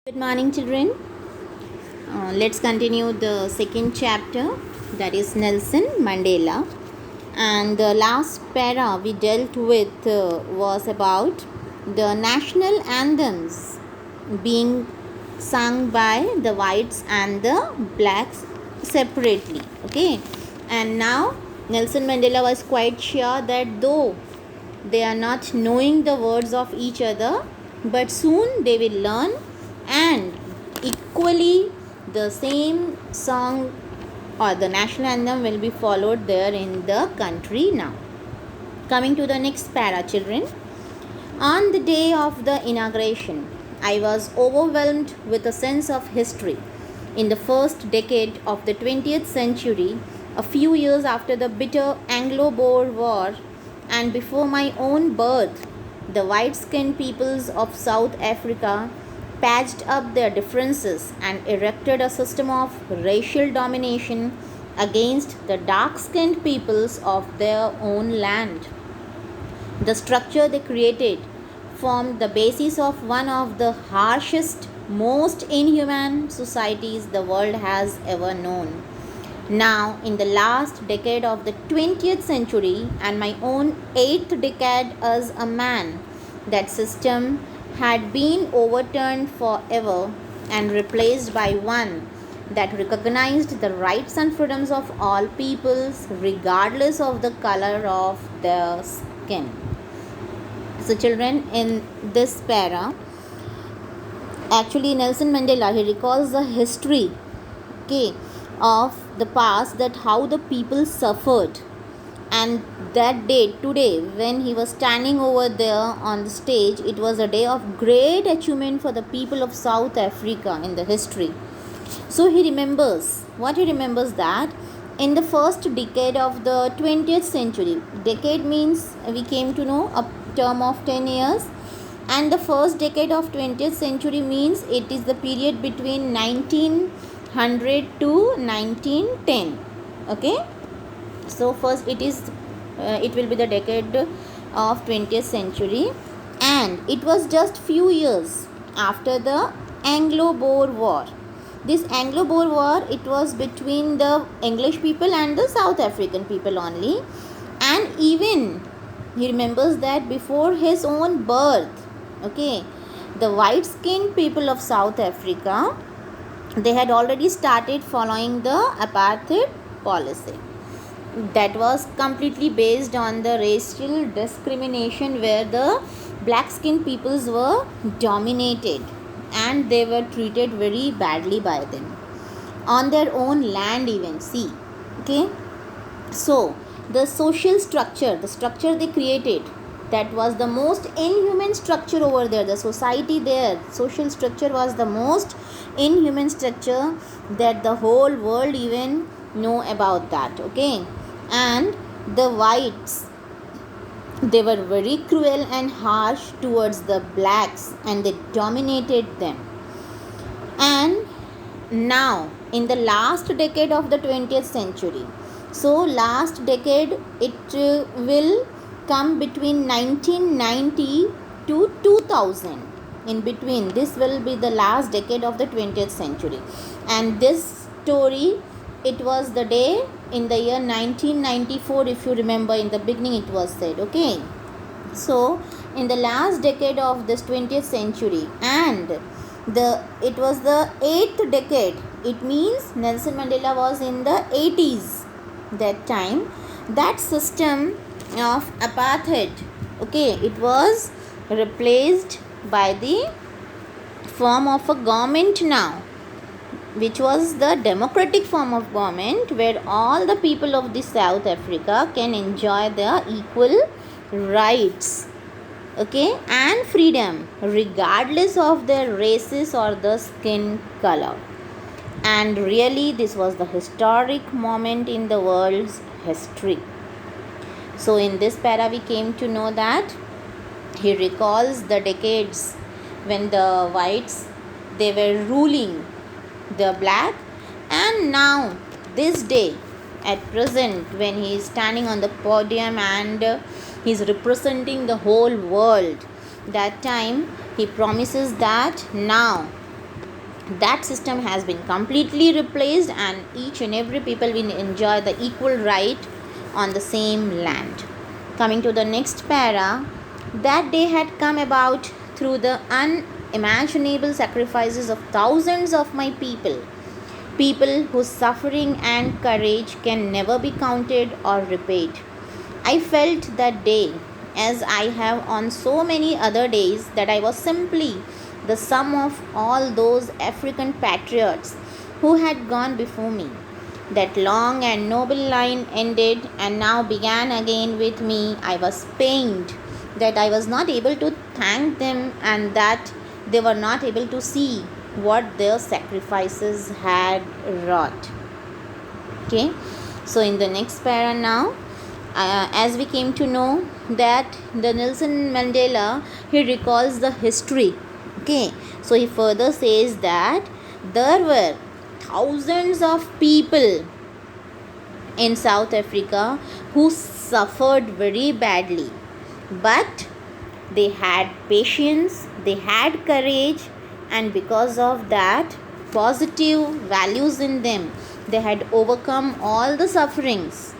Good morning, children. Let's continue the second chapter, that is Nelson Mandela. And the last para we dealt with was about the national anthems being sung by the whites and the blacks separately. Okay, and now Nelson Mandela was quite sure that though they are not knowing the words of each other, but soon they will learn, and equally the same song or the national anthem will be followed there in the country now. Coming to the next para, children. On the day of the inauguration, I was overwhelmed with a sense of history. In the first decade of the 20th century, a few years after the bitter Anglo-Boer War and before my own birth, the white-skinned peoples of South Africa patched up their differences and erected a system of racial domination against the dark-skinned peoples of their own land. The structure they created formed the basis of one of the harshest, most inhuman societies the world has ever known. Now, in the last decade of the 20th century and my own 8th decade as a man, that system had been overturned forever and replaced by one that recognized the rights and freedoms of all peoples regardless of the color of their skin. So children, in this para, actually Nelson Mandela, he recalls the history, of the past, that how the people suffered, and that day today when he was standing over there on the stage, it was a day of great achievement for the people of South Africa in the history. So he remembers that in the first decade of the 20th century, decade means we came to know a term of 10 years, and the first decade of 20th century means it is the period between 1900 to 1910. Okay, so first it will be the decade of 20th century, and it was just few years after the Anglo-Boer War. This Anglo-Boer War, it was between the English people and the South African people only, and even he remembers that before his own birth, the white-skinned people of South Africa, they had already started following the apartheid policy that was completely based on the racial discrimination, where the black-skinned peoples were dominated and they were treated very badly by them on their own land even. So the social structure, the structure they created, that was the most inhuman structure over there. The society there, social structure was the most inhuman structure that the whole world even know about that. And the whites, they were very cruel and harsh towards the blacks and they dominated them. And now in the last decade of the 20th century, so last decade, it will come between 1990 to 2000. In between, this will be the last decade of the 20th century. And this story, it was the day in the year 1994, if you remember, in the beginning it was said. So in the last decade of this 20th century, and it was the 8th decade, it means Nelson Mandela was in the 80s that time. That system of apartheid, it was replaced by the form of a government now, which was the democratic form of government, where all the people of the South Africa can enjoy their equal rights, and freedom regardless of their races or the skin color. And really, this was the historic moment in the world's history. So in this para, we came to know that he recalls the decades when the whites, they were ruling the black, and now this day at present when he is standing on the podium and he is representing the whole world, that time he promises that now That system has been completely replaced, and each and every people will enjoy the equal right on the same land. Coming to the next para, that day had come about through the unimaginable sacrifices of thousands of my people whose suffering and courage can never be counted or repaid. I felt that day, as I have on so many other days, that I was simply the sum of all those African patriots who had gone before me. That long and noble line ended and now began again with me. I was pained that I was not able to thank them and that they were not able to see what their sacrifices had wrought. Okay, so in the next para now, as we came to know that the Nelson Mandela, he recalls the history. Okay, so he further says that there were thousands of people in South Africa who suffered very badly, but they had patience, they had courage, and because of that positive values in them, they had overcome all the sufferings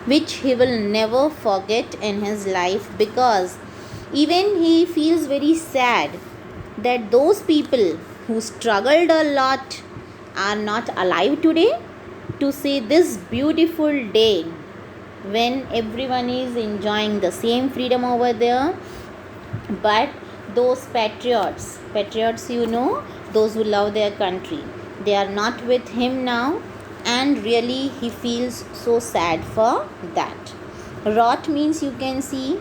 which he will never forget in his life, because even he feels very sad that those people who struggled a lot are not alive today to see this beautiful day when everyone is enjoying the same freedom over there. But those patriots, those who love their country, they are not with him now, and really he feels so sad for that. Wrought means, you can see,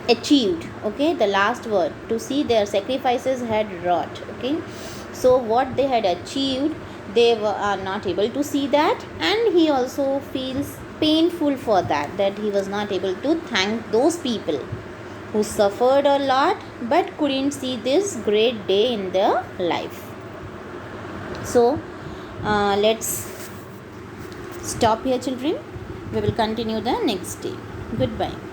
achieved. Okay, the last word, to see their sacrifices had wrought. Okay, so what they had achieved, they are not able to see that, and he also feels painful for that he was not able to thank those people who suffered a lot but couldn't see this great day in their life. So let's stop here, children. We will continue the next day. Goodbye.